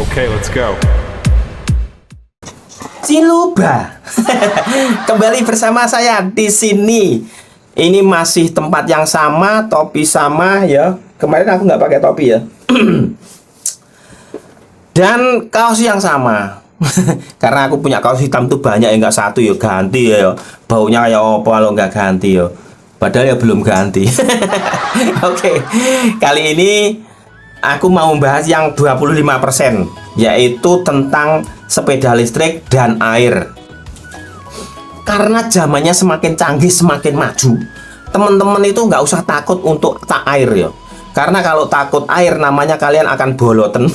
Okay, let's go. Ciluba. Kembali bersama saya di sini. Ini masih tempat yang sama, topi sama ya. Kemarin aku nggak pakai topi ya. Dan kaos yang sama. Karena aku punya kaos hitam tuh banyak ya, nggak satu ya, ganti ya. Baunya kayak apa kalau nggak ganti ya. Padahal ya belum ganti. Oke, kali ini aku mau membahas yang 25%, yaitu tentang sepeda listrik dan air. Karena zamannya semakin canggih, semakin maju, teman-teman itu nggak usah takut untuk tak air ya. Karena kalau takut air, namanya kalian akan boloten.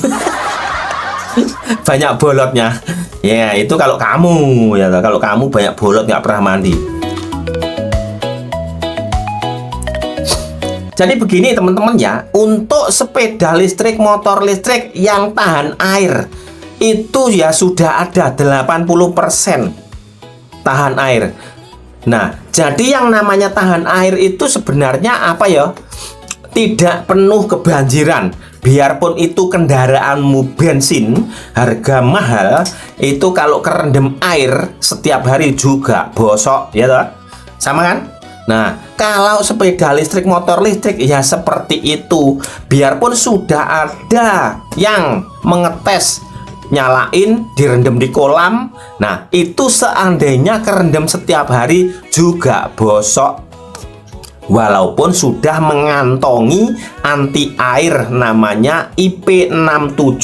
Banyak bolotnya. Ya, itu kalau kamu ya, kalau kamu banyak bolot nggak pernah mandi. Jadi begini teman-teman ya, untuk sepeda listrik, motor listrik yang tahan air itu ya sudah ada 80% tahan air. Nah, jadi yang namanya tahan air itu sebenarnya apa ya? Tidak penuh kebanjiran. Biarpun itu kendaraanmu bensin, harga mahal, itu kalau kerendam air setiap hari juga bosok, ya toh? Sama kan? Nah, kalau sepeda listrik, motor listrik ya seperti itu. Biarpun sudah ada yang mengetes, nyalain, direndam di kolam. Nah, itu seandainya kerendam setiap hari juga bosok. Walaupun sudah mengantongi anti air namanya IP67.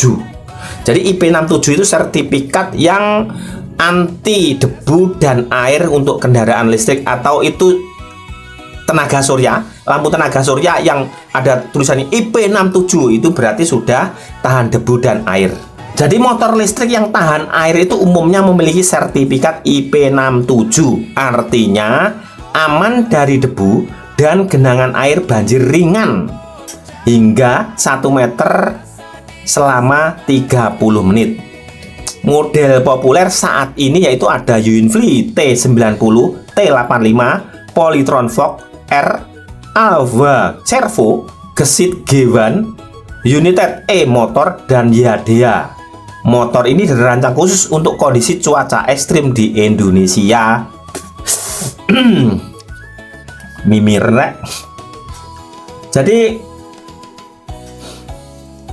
Jadi IP67 itu sertifikat yang anti debu dan air untuk kendaraan listrik, atau itu tenaga surya, lampu tenaga surya yang ada tulisannya IP67 itu berarti sudah tahan debu dan air. Jadi motor listrik yang tahan air itu umumnya memiliki sertifikat IP67, artinya aman dari debu dan genangan air banjir ringan hingga 1 meter selama 30 menit. Model populer saat ini yaitu ada Yunfli T90, T85, Polytron Fog R, Alva Servo, Gesit G1, United E Motor, dan Yadea. Motor ini dirancang khusus untuk kondisi cuaca ekstrim di Indonesia. Mimirnek. Jadi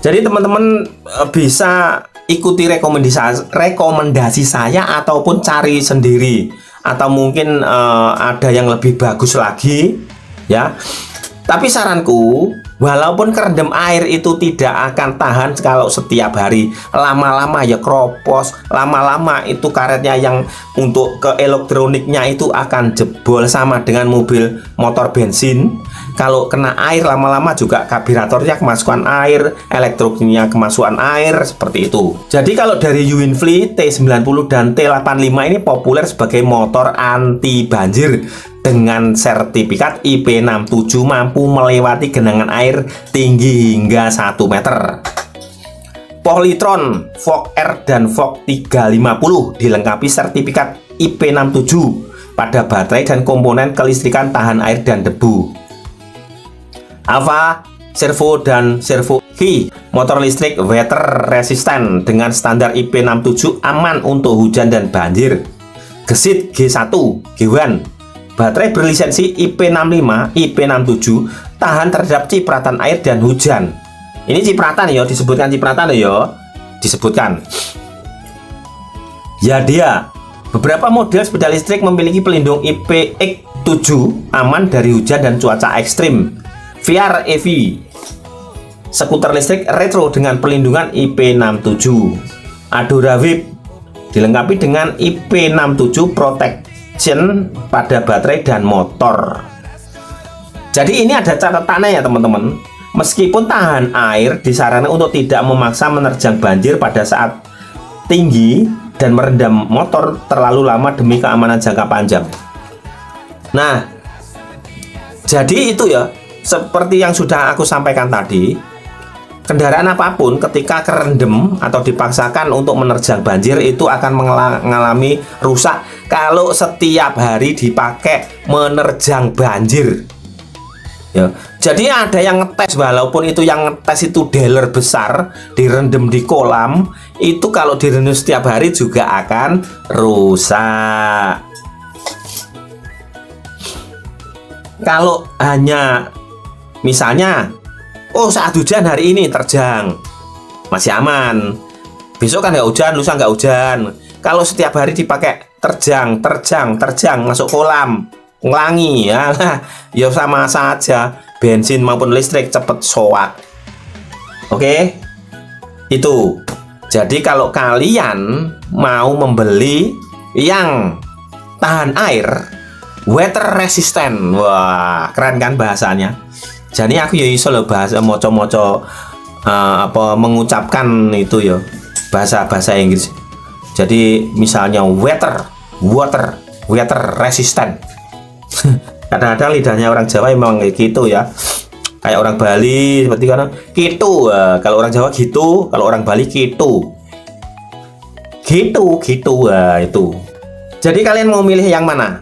teman-teman bisa ikuti rekomendasi saya ataupun cari sendiri, atau mungkin ada yang lebih bagus lagi ya. Tapi saranku, walaupun kerendam air itu tidak akan tahan kalau setiap hari, lama-lama ya kropos, lama-lama itu karetnya yang untuk ke elektroniknya itu akan jebol, sama dengan mobil motor bensin. Kalau kena air lama-lama juga karburatornya kemasukan air, elektroniknya kemasukan air, seperti itu. Jadi kalau dari Yunfli T90 dan T85 ini populer sebagai motor anti banjir dengan sertifikat IP67, mampu melewati genangan air tinggi hingga 1 meter. Polytron Fog R dan Fog 350 dilengkapi sertifikat IP67 pada baterai dan komponen kelistrikan tahan air dan debu. Alva Servo dan Servo V, motor listrik water resistant dengan standar IP67, aman untuk hujan dan banjir. Gesit G1, G1, baterai berlisensi IP65, IP67, tahan terhadap cipratan air dan hujan. Ini cipratan ya, disebutkan cipratan ya, disebutkan. Yadea, beberapa model sepeda listrik memiliki pelindung IPX7, aman dari hujan dan cuaca ekstrim. VR EV, skuter listrik retro dengan pelindungan IP67. Adora Whip, dilengkapi dengan IP67 protection pada baterai dan motor. Jadi ini ada catatannya ya teman-teman. Meskipun tahan air, disarankan untuk tidak memaksa menerjang banjir pada saat tinggi dan merendam motor terlalu lama demi keamanan jangka panjang. Nah, jadi itu ya, seperti yang sudah aku sampaikan tadi, kendaraan apapun ketika kerendam atau dipaksakan untuk menerjang banjir itu akan mengalami rusak kalau setiap hari dipakai menerjang banjir. Ya. Jadi ada yang ngetes, walaupun itu yang ngetes itu dealer besar, direndam di kolam, itu kalau direndam setiap hari juga akan rusak. Kalau hanya misalnya, oh saat hujan hari ini terjang, masih aman. Besok kan nggak hujan, lusa nggak hujan. Kalau setiap hari dipakai terjang, masuk kolam, ngelangi ya, ya sama saja. Bensin maupun listrik cepet soak. Oke, itu. Jadi kalau kalian mau membeli yang tahan air, water resistant, wah keren kan bahasanya. Jadi aku ya iso loh bahasa moco-moco mengucapkan itu ya bahasa Inggris. Jadi misalnya water resistant. Kadang-kadang lidahnya orang Jawa memang kayak gitu ya, kayak orang Bali seperti kan gitu. Kalau orang Jawa gitu, kalau orang Bali gitu. Itu. Jadi kalian mau milih yang mana?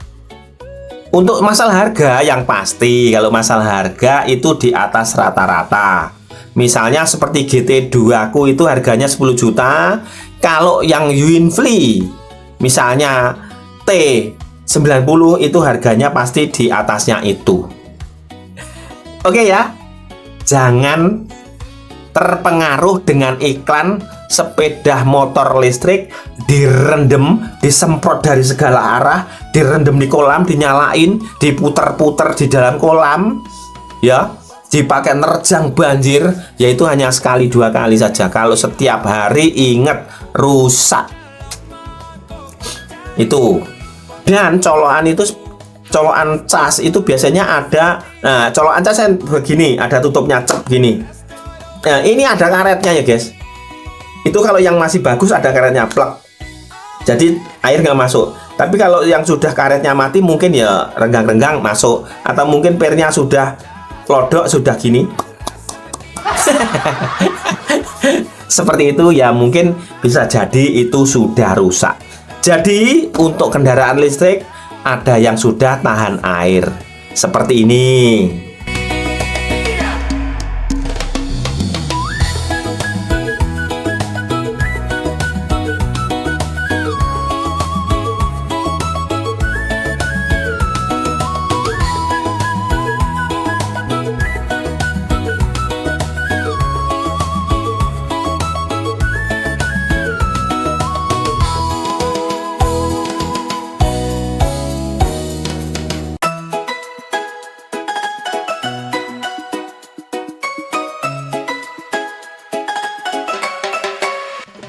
Untuk masalah harga yang pasti, kalau masalah harga itu di atas rata-rata. Misalnya seperti GT2 aku itu harganya 10 juta. Kalau yang Winfly misalnya T90 itu harganya pasti di atasnya itu. Oke ya. Jangan terpengaruh dengan iklan sepeda motor listrik direndam, disemprot dari segala arah, direndam di kolam, dinyalain, diputer-puter di dalam kolam, ya, dipakai nerjang banjir, yaitu hanya sekali 2 kali saja. Kalau setiap hari ingat rusak. Itu. Dan colokan itu, colokan cas itu biasanya ada, nah colokan cas yang begini, ada tutupnya cep gini. Nah ini ada karetnya ya guys. Itu kalau yang masih bagus ada karetnya plek, jadi air nggak masuk. Tapi kalau yang sudah karetnya mati mungkin ya renggang-renggang masuk, atau mungkin pernya sudah lodok, sudah gini. Seperti itu ya, mungkin bisa jadi itu sudah rusak. Jadi untuk kendaraan listrik ada yang sudah tahan air seperti ini.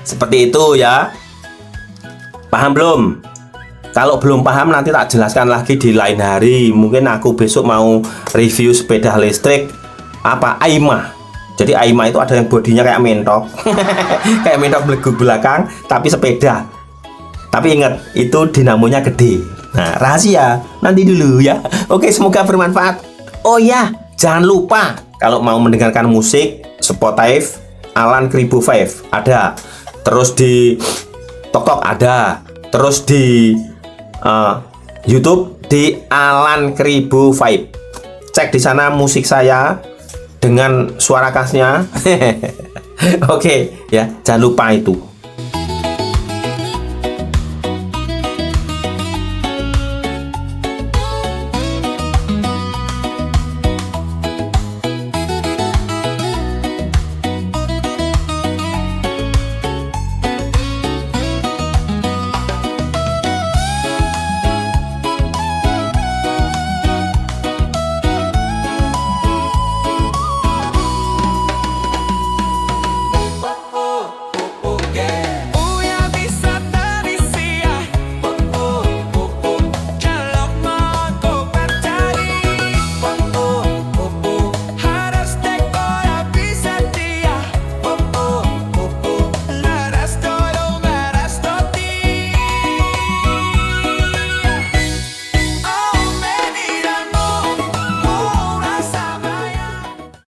Seperti itu ya. Paham belum? Kalau belum paham nanti tak jelaskan lagi di lain hari. Mungkin aku besok mau review sepeda listrik apa Aima. Jadi Aima itu ada yang bodinya kayak mentok. Kayak mentok belakang tapi sepeda. Tapi ingat itu dinamonya gede. Nah, rahasia nanti dulu ya. Oke, semoga bermanfaat. Oh ya, jangan lupa kalau mau mendengarkan musik Spotify Alan Kribo 5 ada. Terus di TokTok ada, terus di YouTube di Alan Kribo 5. Cek di sana musik saya dengan suara khasnya. Oke ya, jangan lupa itu.